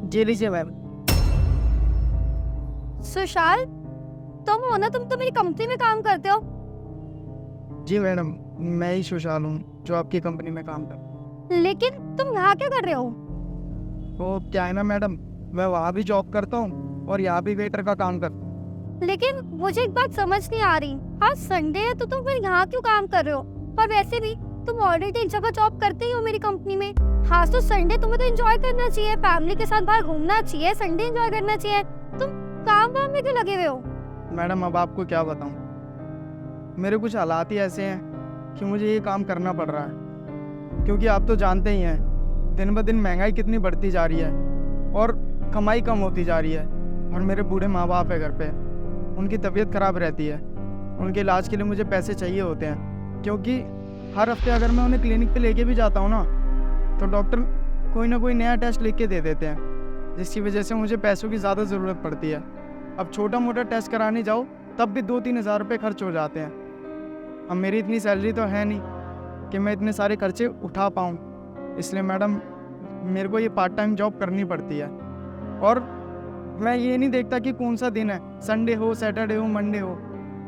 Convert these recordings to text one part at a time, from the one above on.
जी लीजिए मैम। सुशाल, तुम हो ना? तुम तो मेरी कंपनी में काम करते हो। जी मैडम, मैं ही सुशाल हूँ जो आपकी कंपनी में काम कर। लेकिन तुम यहाँ क्या कर रहे हो? तो क्या है ना मैडम, मैं वहाँ भी जॉब करता हूँ और यहाँ भी वेटर का काम करता हूँ। लेकिन मुझे एक बात समझ नहीं आ रही। आज संडे है तो तुम फिर यहाँ क्यों काम कर रहे हो? और वैसे भी तुम ऑलरेडी एक जगह जॉब करते ही हो मेरी कंपनी में। हाँ, तो संडे तुम्हें तो एंजॉय करना चाहिए, फैमिली के साथ बाहर घूमना चाहिए, संडे एंजॉय करना चाहिए। तुम काम वाम में क्यों लगे हुए हो? मैडम अब आपको क्या बताऊँ, मेरे कुछ हालात ही ऐसे हैं कि मुझे ये काम करना पड़ रहा है। क्योंकि आप तो जानते ही हैं दिन ब दिन महंगाई कितनी बढ़ती जा रही है और कमाई कम होती जा रही है। और मेरे बूढ़े माँ बाप है घर पे, उनकी तबीयत ख़राब रहती है, उनके इलाज के लिए मुझे पैसे चाहिए होते हैं। क्योंकि हर हफ्ते अगर मैं उन्हें क्लिनिक पे लेके भी जाता हूँ ना, तो डॉक्टर कोई ना कोई नया टेस्ट लिख के दे देते हैं, जिसकी वजह से मुझे पैसों की ज़्यादा ज़रूरत पड़ती है। अब छोटा मोटा टेस्ट कराने जाओ तब भी 2-3 हज़ार रुपये खर्च हो जाते हैं। अब मेरी इतनी सैलरी तो है नहीं कि मैं इतने सारे खर्चे उठा पाऊँ। इसलिए मैडम मेरे को ये पार्ट टाइम जॉब करनी पड़ती है। और मैं ये नहीं देखता कि कौन सा दिन है, संडे हो, सैटरडे हो, मंडे हो,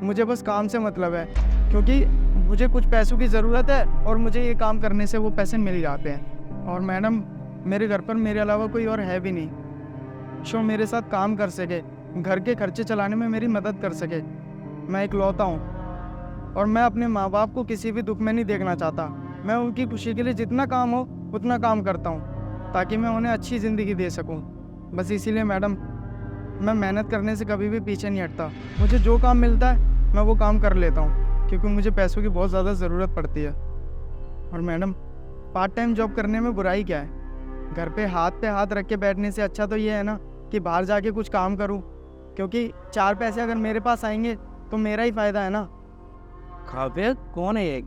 मुझे बस काम से मतलब है। क्योंकि मुझे कुछ पैसों की ज़रूरत है और मुझे ये काम करने से वो पैसे मिल जाते हैं। और मैडम मेरे घर पर मेरे अलावा कोई और है भी नहीं जो मेरे साथ काम कर सके, घर के खर्चे चलाने में मेरी मदद कर सके। मैं इकलौता हूँ और मैं अपने माँ बाप को किसी भी दुख में नहीं देखना चाहता। मैं उनकी खुशी के लिए जितना काम हो उतना काम करता हूँ ताकि मैं उन्हें अच्छी ज़िंदगी दे सकूँ। बस इसीलिए मैडम मैं मेहनत करने से कभी भी पीछे नहीं हटता। मुझे जो काम मिलता है मैं वो काम कर लेता हूँ क्योंकि मुझे पैसों की बहुत ज़्यादा ज़रूरत पड़ती है। और मैडम पार्ट टाइम जॉब करने में बुराई क्या है? घर पे हाथ रख के बैठने से अच्छा तो ये है ना कि बाहर जाके कुछ काम करूँ, क्योंकि 4 पैसे अगर मेरे पास आएंगे तो मेरा ही फ़ायदा है ना। काव्य कौन है ये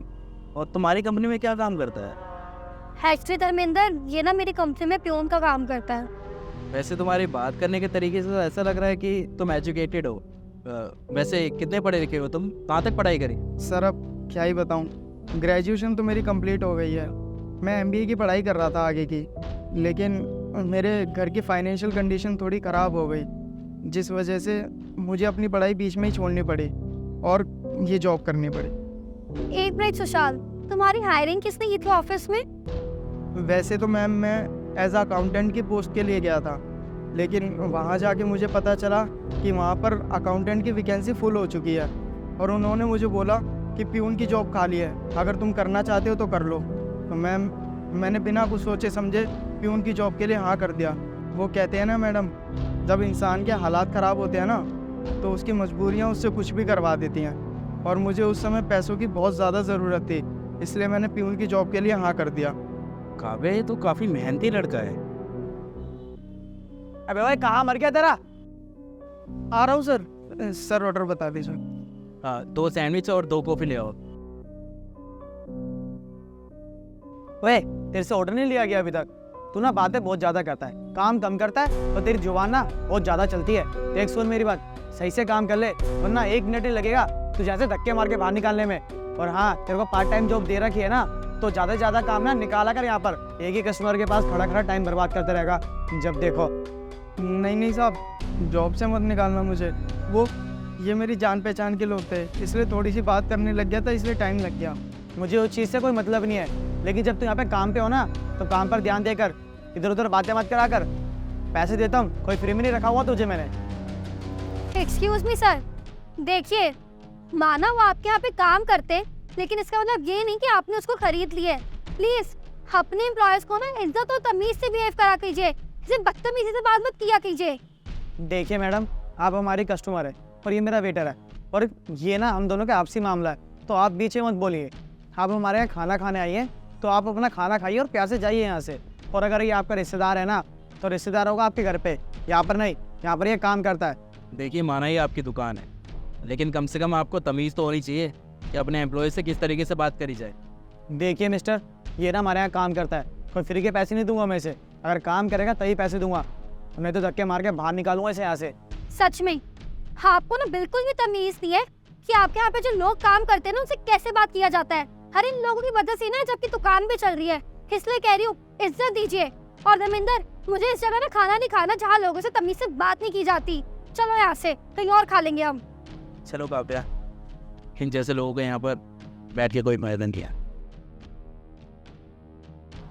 और तुम्हारी कंपनी में क्या काम करता है? एक्चुअली धर्मेंद्र, ये ना मेरी कंपनी में प्यून का काम करता है। वैसे तुम्हारी बात करने के तरीके से तो ऐसा लग रहा है कि तुम एजुकेटेड हो। वैसे कितने पढ़े लिखे हो तुम? कहाँ तक पढ़ाई करी? सर अब क्या ही बताऊँ, ग्रेजुएशन तो मेरी कंप्लीट हो गई है। मैं MBA की पढ़ाई कर रहा था आगे की, लेकिन मेरे घर की फाइनेंशियल कंडीशन थोड़ी ख़राब हो गई, जिस वजह से मुझे अपनी पढ़ाई बीच में ही छोड़नी पड़ी और ये जॉब करनी पड़ी। एक मिनट सुशाल, तुम्हारी हायरिंग किसने की थी ऑफिस में? वैसे तो मैम मैं एज अकाउंटेंट की पोस्ट के लिए गया था, लेकिन वहाँ जाके मुझे पता चला कि वहाँ पर अकाउंटेंट की वैकेंसी फुल हो चुकी है और उन्होंने मुझे बोला कि प्यून की जॉब खाली है, अगर तुम करना चाहते हो तो कर लो। तो मैंने बिना कुछ सोचे समझे प्यून की जॉब के लिए हाँ कर दिया। वो कहते हैं ना मैडम, जब इंसान के हालात ख़राब होते हैं ना तो उसकी मजबूरियाँ उससे कुछ भी करवा देती हैं। और मुझे उस समय पैसों की बहुत ज़्यादा ज़रूरत थी, इसलिए मैंने प्यून की जॉब के लिए हाँ कर दिया। काव्य ये तो काफी मेहनती लड़का है। अबे भाई कहाँ मर गया तेरा? आ रहा हूँ सर। सर ऑर्डर बता दीजिए। 2 सैंडविच और 2 कॉफी ले आओ। ओए तेरे से ऑर्डर नहीं लिया गया अभी तक। तू ना बातें बहुत ज्यादा करता है, काम कम करता है और तेरी जुबान ना बहुत ज्यादा चलती है। देख सुन मेरी बात, सही से काम कर ले वरना 1 मिनट ही लगेगा तुझे ऐसे धक्के मार के बाहर निकालने में। और हाँ, तेरे को पार्ट टाइम जॉब दे रखी है ना, तो ज़्यादा से ज़्यादा काम ना निकाला कर। यहाँ पर एक ही कस्टमर के पास खड़ा खड़ा टाइम बर्बाद करते रहेगा जब देखो। नहीं साहब, जॉब से मत निकालना मुझे। वो ये मेरी जान पहचान के लोग थे, इसलिए थोड़ी सी बात करने लग गया था, इसलिए टाइम लग गया। मुझे उस चीज़ से कोई मतलब नहीं है, लेकिन जब तू यहाँ पे काम पे हो ना तो काम पर ध्यान देकर इधर उधर बातें मत करा कर। पैसे देता हूँ, कोई फ्री में नहीं रखा हुआ तुझे मैंने। एक्सक्यूज मी सर, देखिए माना वो आपके यहाँ पे काम करते, लेकिन इसका मतलब ये नहीं कि आपने उसको खरीद लिया है। प्लीज अपने एम्प्लॉयज को ना इज्जत और तमीज से बिहेव करा कीजिए, इसे बदतमीजी से बात मत किया कीजिए। देखिए मैडम, आप हमारी कस्टमर है और ये मेरा वेटर है, और ये ना हम दोनों का आपसी मामला है, तो आप बीच में मत बोलिए। आप हमारे यहाँ खाना खाने आइए तो आप अपना खाना खाइए और प्यार से जाइए यहाँ से। और अगर ये आपका रिश्तेदार है ना तो रिश्तेदार होगा आपके घर पे, यहाँ पर नहीं। यहाँ पर ये काम करता है। देखिए माना ही आपकी दुकान है, लेकिन कम से कम आपको तमीज़ तो होनी चाहिए कि अपने एम्प्लॉय से किस तरीके से बात करी जाए। देखिए मिस्टर, ये ना हमारे यहाँ काम करता है, कोई फ्री के पैसे नहीं दूंगा मैं इसे। अगर काम करेगा तभी पैसे दूंगा, नहीं तो धक्के मार के बाहर निकालूंगा इसे यहाँ से। सच में आपको ना बिल्कुल भी तमीज नहीं है कि आपके यहाँ पे जो लोग काम करते हैं ना उनसे कैसे बात किया जाता है। हर इन लोगों की वजह से ना जबकि दुकान भी चल रही है, इसलिए कह रही हूँ इज्जत दीजिए। और धर्मेंद्र, मुझे इस जगह ना खाना नहीं खाना जहाँ लोगों से तमीज से बात नहीं की जाती। चलो यहाँ से, कहीं और खा लेंगे हम। चलो काव्या, इन जैसे लोगों को यहाँ पर बैठ के कोई फायदा नहीं है।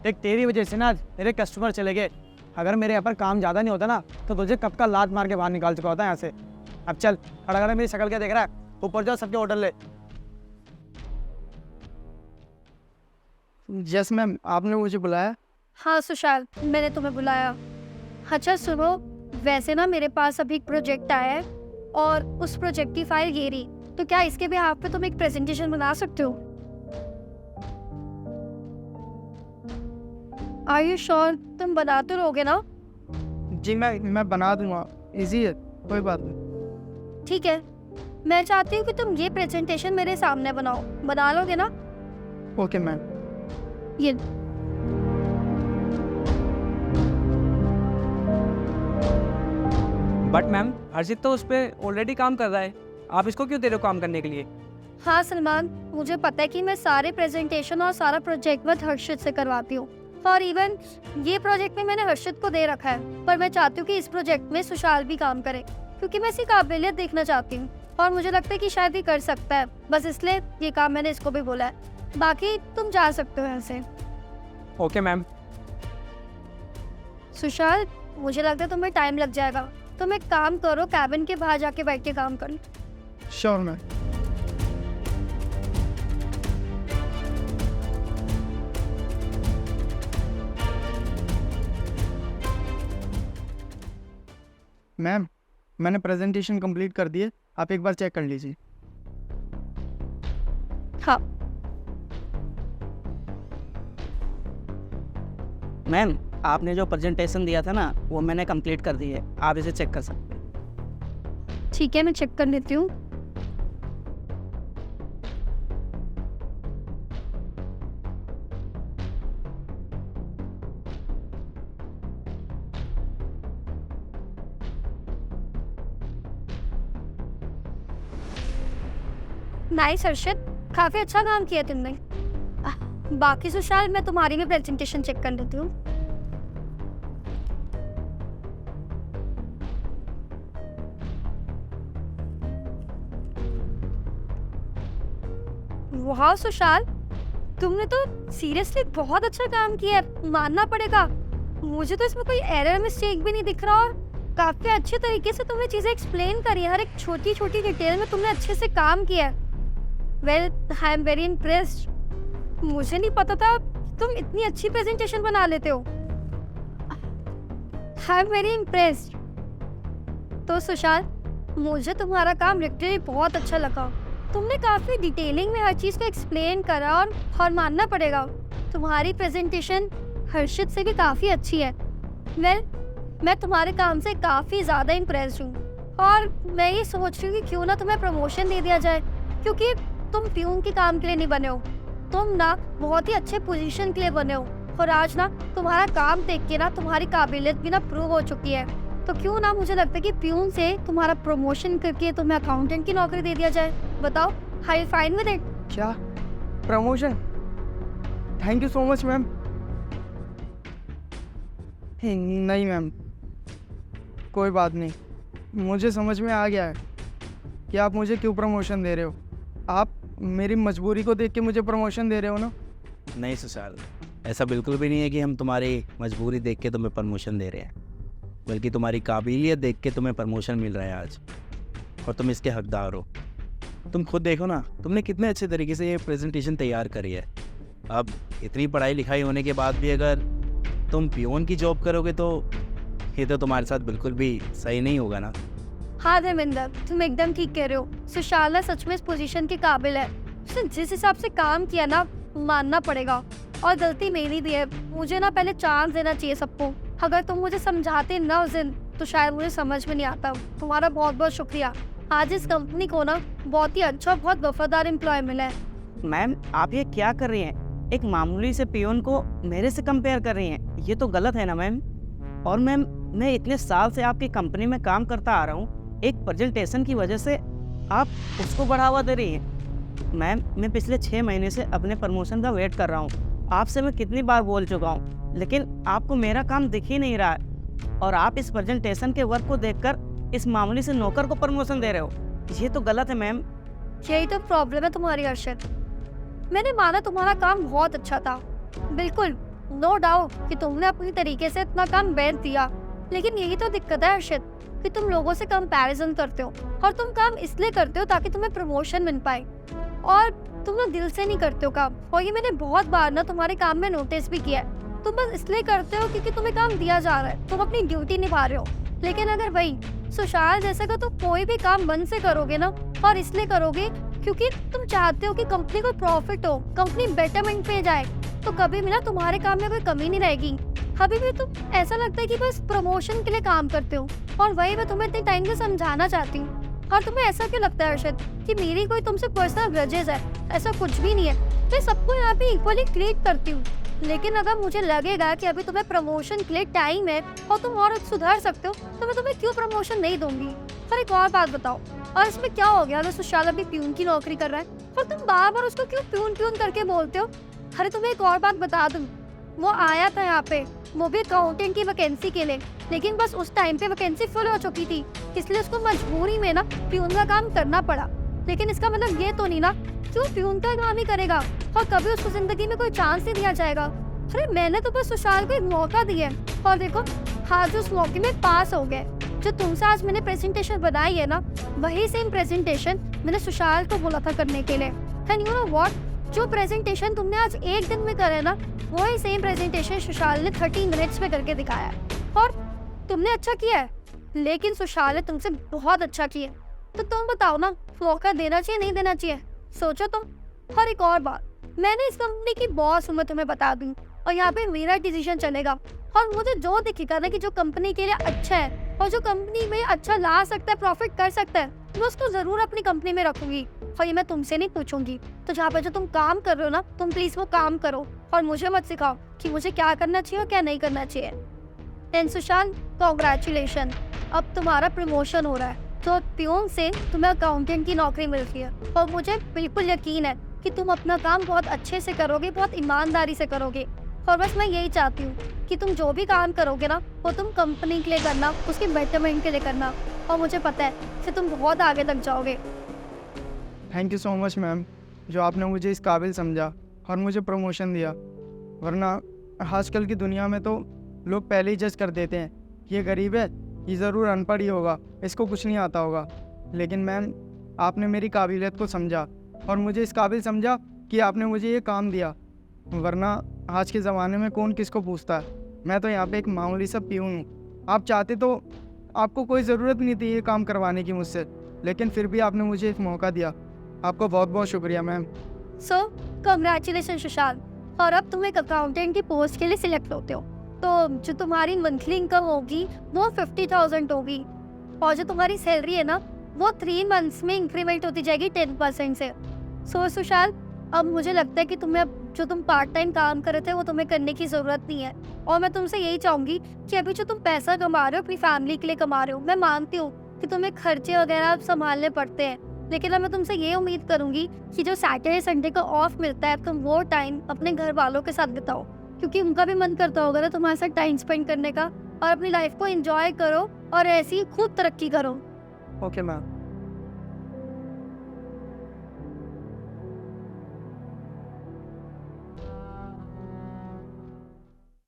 देख तेरी वजह से ना आज मेरे कस्टमर चले गए। अगर मेरे यहाँ पर काम ज़्यादा नहीं होता ना तो तुझे कब का लात मार के बाहर निकाल चुका होता है यहाँ से। अब चल, खड़ा खड़ा मेरी शक्ल क्या देख रहा है, ऊपर जाओ सबके ऑर्डर ले। यस मैम, आपने मुझे बुलाया? हाँ सुशाल, मैंने तुम्हें बुलाया। अच्छा सुनो, वैसे ना मेरे पास अभी एक प्रोजेक्ट आया है और उस प्रोजेक्ट की फाइल ये रही, तो क्या इसके बिहाफ पे तुम एक प्रेजेंटेशन बना सकते हो? Are you sure? तुम बनाते रहोगे ना? जी मैं बना दूंगा, इजी है, कोई बात नहीं। ठीक है, मैं चाहती हूँ कि तुम ये प्रेजेंटेशन मेरे सामने बनाओ। बना लोगे ना? Okay ma'am. ये बट मैम, हर्षित तो उस पर ऑलरेडी काम कर रहा है, आप इसको क्यों दे रहे हो काम करने के लिए? हाँ सलमान, मुझे पता है कि मैं सारे प्रेजेंटेशन और सारा प्रोजेक्ट वर्क हर्षित से करवाती हूँ, और इवन ये प्रोजेक्ट में मैंने हर्षित को दे रखा है, पर मैं चाहती हूँ कि इस प्रोजेक्ट में सुशाल भी काम करे, क्योंकि मैं इसकी काबिलियत देखना चाहती हूँ और मुझे लगता है कि शायद ये कर सकता है। बस इसलिए ये काम मैंने इसको भी बोला है। बाकी तुम जा सकते हो यहाँ से। Okay ma'am. सुशाल, मुझे लगता है तुम्हें टाइम लग जाएगा, तुम एक काम करो, कैबिन के बाहर जाके बैठ के काम कर लो। Sure ma'am. मैम, मैंने प्रेजेंटेशन कंप्लीट कर दी है, आप एक बार चेक कर लीजिए। हाँ। मैम, आपने जो प्रेजेंटेशन दिया था ना वो मैंने कंप्लीट कर दी है, आप इसे चेक कर सकते हैं। ठीक है, मैं चेक कर लेती हूँ। नाइस हर्षित, काफी अच्छा काम किया तुमने। बाकी सुशाल, मैं तुम्हारी भी प्रेजेंटेशन चेक कर लेती हूँ। वाह सुशाल, तुमने तो सीरियसली बहुत अच्छा काम किया है, मानना पड़ेगा। मुझे तो इसमें कोई एरर मिस्टेक भी नहीं दिख रहा और काफी अच्छे तरीके से तुमने चीजें एक्सप्लेन करी है। हर एक छोटी छोटी डिटेल में तुमने अच्छे से काम किया है। Well, I am very impressed. मुझे नहीं पता था तुम इतनी अच्छी प्रेजेंटेशन बना लेते हो। I am very impressed. तो सुशाल, मुझे तुम्हारा काम लिटरली बहुत अच्छा लगा। तुमने काफ़ी डिटेलिंग में हर चीज़ को एक्सप्लेन करा और मानना पड़ेगा, तुम्हारी प्रेजेंटेशन हर्षित से भी काफ़ी अच्छी है। वेल, मैं तुम्हारे काम से काफ़ी ज़्यादा इम्प्रेस्ड हूँ और मैं ये सोच रही हूँ कि क्यों ना तुम्हें प्रमोशन दे दिया जाए, क्योंकि तुम प्यून के काम के लिए नहीं बने हो, तुम ना बहुत ही अच्छे पोजीशन के लिए बने हो। और आज ना तुम्हारा काम देख के ना तुम्हारी काबिलियत भी ना प्रूव हो चुकी है। तो क्यों ना, मुझे लगता है कि प्यून से तुम्हारा प्रमोशन करके तुम्हें अकाउंटेंट की नौकरी दे दिया जाए। बताओ, हाई फाइन विद इट? क्या promotion? Thank you so much ma'am. नहीं मैम, कोई बात नहीं, मुझे समझ में आ गया है कि आप मुझे क्यों प्रमोशन दे रहे हो। आप मेरी मजबूरी को देख के मुझे प्रमोशन दे रहे हो ना? नहीं सुशाल, ऐसा बिल्कुल भी नहीं है कि हम तुम्हारी मजबूरी देख के तुम्हें प्रमोशन दे रहे हैं, बल्कि तुम्हारी काबिलियत देख के तुम्हें प्रमोशन मिल रहा है आज, और तुम इसके हकदार हो। तुम खुद देखो ना, तुमने कितने अच्छे तरीके से ये प्रेजेंटेशन तैयार करी है। अब इतनी पढ़ाई लिखाई होने के बाद भी अगर तुम पियोन की जॉब करोगे तो ये तो तुम्हारे साथ बिल्कुल भी सही नहीं होगा ना। हाँ धर्मेंद्र, तुम एकदम ठीक कह रहे हो। सुशाल ना सच में इस पोजीशन के काबिल है। उसने जिस हिसाब से काम किया ना, मानना पड़ेगा। और गलती मेरी भी है, मुझे ना पहले चांस देना चाहिए सबको। अगर तुम मुझे समझाते ना उस दिन तो शायद मुझे समझ में नहीं आता। तुम्हारा बहुत बहुत शुक्रिया। आज इस कंपनी को ना बहुत ही अच्छा, बहुत वफादार एम्प्लॉय मिला है। मैम, आप ये क्या कर रही हैं? एक मामूली से पियोन को मेरे से कंपेयर कर रही हैं, ये तो गलत है ना मैम। और मैम, मैं इतने साल से आपकी कंपनी में काम करता आ रहा हूँ, एक प्रेजेंटेशन की वजह से आप उसको बढ़ावा दे रही हैं। मैम, मैं पिछले 6 महीने से अपने प्रमोशन का वेट कर रहा हूँ। आपसे मैं कितनी बार बोल चुका हूँ, लेकिन आपको मेरा काम दिख ही नहीं रहा है। और आप इस प्रेजेंटेशन के वर्क को देखकर इस मामूली से नौकर को प्रमोशन दे रहे हो। ये तो गलत है मैम। यही तो प्रॉब्लम है तुम्हारी अर्शद। मैंने माना तुम्हारा काम बहुत अच्छा था, बिल्कुल नो डाउट कि तुमने अपनी तरीके से इतना काम बेच दिया, लेकिन यही तो दिक्कत है अर्शद कि तुम लोगों से कंपैरिजन करते हो और तुम काम इसलिए करते हो ताकि तुम्हें प्रमोशन मिल पाए, और तुम लोग दिल से नहीं करते हो काम। और ये मैंने बहुत बार ना तुम्हारे काम में नोटिस भी किया है। तुम बस इसलिए करते हो क्योंकि तुम्हें काम दिया जा रहा है, तुम अपनी ड्यूटी निभा रहे हो। लेकिन अगर वही सुशाल जैसे का तो कोई भी काम मन से करोगे ना, और इसलिए करोगे क्योंकि तुम चाहते हो कि कंपनी को प्रॉफिट हो, कंपनी बेटरमेंट पे जाए, तो कभी भी ना तुम्हारे काम में कोई कमी नहीं रहेगी। अभी भी तुम ऐसा लगता है कि बस प्रमोशन के लिए काम करते हो, और वही मैं तुम्हें इतने टाइम से समझाना चाहती हूँ। और तुम्हें ऐसा क्यों लगता है अर्शद कि मेरी कोई तुमसे पर्सनल ग्रजेस है? ऐसा कुछ भी नहीं है। मैं सबको यहाँ पे इक्वली ट्रीट करती हूँ, लेकिन अगर मुझे लगेगा कि अभी तुम्हें प्रमोशन के लिए टाइम है और तुम और सुधर सकते हो, तो मैं तुम्हें क्यों प्रमोशन नहीं दूंगी। पर एक और बात बताओ, और इसमें क्या हो गया अगर सुशाल अभी प्यून की नौकरी कर रहा है और तुम बार बार उसको क्यों प्यून प्यून करके बोलते हो? अरे तुम्हें एक और बात बता दूं, वो आया था यहाँ पे, वो भी अकाउंटेंट की वैकेंसी के लिए, लेकिन बस उस टाइम पे वैकेंसी फुल हो चुकी थी, इसलिए उसको मजबूरी में ना प्यून का काम करना पड़ा। लेकिन इसका मतलब ये तो नहीं ना कि वो प्यून का काम ही करेगा और कभी उसको जिंदगी में कोई चांस नहीं दिया जाएगा। अरे मैंने तो बस सुशाल को एक मौका दिया है, और देखो आज उस मौके में पास हो गए। जो तुमसे आज मैंने प्रेजेंटेशन बनाई है ना, वही सेम प्रेजेंटेशन मैंने सुशाल को बोला था करने के लिए। एंड यू नो व्हाट, जो प्रेजेंटेशन तुमने आज एक दिन में करे ना, वही सेम प्रेजेंटेशन सुशाल ने 30 मिनट्स में करके दिखाया है। और तुमने अच्छा किया है, लेकिन सुशाल ने तुमसे बहुत अच्छा किया। तो तुम बताओ ना, मौका देना चाहिए नहीं देना चाहिए? सोचो तुम। और एक और बात, मैंने इस कंपनी की बॉस हूँ, मैं तुम्हें बता दूँ, और यहाँ पे मेरा डिसीजन चलेगा। और मुझे जो दिखेगा ना कि जो कंपनी के लिए अच्छा है और जो कंपनी में अच्छा ला सकता है, प्रॉफिट कर सकता है, मैं उसको जरूर अपनी कंपनी में रखूंगी। और ये मैं तुमसे नहीं पूछूंगी। तो जहाँ पे जो तुम काम कर रहे हो ना, तुम प्लीज वो काम करो और मुझे मत सिखाओ कि मुझे क्या करना चाहिए और क्या नहीं करना चाहिए। एंड सुशांत, कॉन्ग्रेचुलेशन, अब तुम्हारा प्रमोशन हो रहा है, तो प्यून से तुम्हें अकाउंटेंट की नौकरी मिल रही है। और मुझे बिल्कुल यकीन है कि तुम अपना काम बहुत अच्छे से करोगे, बहुत ईमानदारी से करोगे। और बस मैं यही चाहती हूँ कि तुम जो भी काम करोगे ना, वो तुम कंपनी के लिए करना, उसके बेटरमेंट के लिए करना। और मुझे पता है कि तुम बहुत आगे तक जाओगे। Thank you so much ma'am, जो आपने मुझे इस काबिल समझा और मुझे प्रमोशन दिया। वरना आजकल की दुनिया में तो लोग पहले ही जज कर देते हैं, ये गरीब है, ये ज़रूर अनपढ़ ही होगा, इसको कुछ नहीं आता होगा। लेकिन मैम, आपने मेरी काबिलियत को समझा और मुझे इस काबिल समझा कि आपने मुझे ये काम दिया। वरना आज के ज़माने में कौन किसको पूछता है। मैं तो यहाँ पे एक मामूली सा प्यून हूँ। आप चाहते तो आपको कोई ज़रूरत नहीं थी ये काम करवाने की मुझसे, लेकिन फिर भी आपने मुझे एक मौका दिया। आपको बहुत बहुत शुक्रिया मैम। सो कंग्रेचुलेशन सुशांत, और अब तुम एक अकाउंटेंट की पोस्ट के लिए सिलेक्ट होते हो। तो जो तुम्हारी मंथली इनकम होगी वो 50,000 होगी, और जो तुम्हारी सैलरी है ना, वो 3 मंथ्स में इंक्रीमेंट होती जाएगी 10% से। सो सुशांत, अब मुझे लगता है कि तुम्हें अब जो तुम पार्ट टाइम काम कर रहे थे वो तुम्हें करने की ज़रूरत नहीं है। और मैं तुमसे यही चाहूँगी कि अभी जो तुम पैसा कमा रहे हो अपनी फैमिली के लिए कमा रहे हो, मैं मानती हूँ कि तुम्हें खर्चे वगैरह संभालने पड़ते हैं, लेकिन अब मैं तुमसे ये उम्मीद करूँगी कि जो सैटरडे संडे का ऑफ मिलता है, तुम वो टाइम अपने घर वालों के साथ बिताओ, क्योंकि उनका भी मन करता होगा ना तुम्हारे साथ टाइम स्पेंड करने का। और अपनी लाइफ को एंजॉय करो और ऐसी खूब तरक्की करो। Okay ma'am.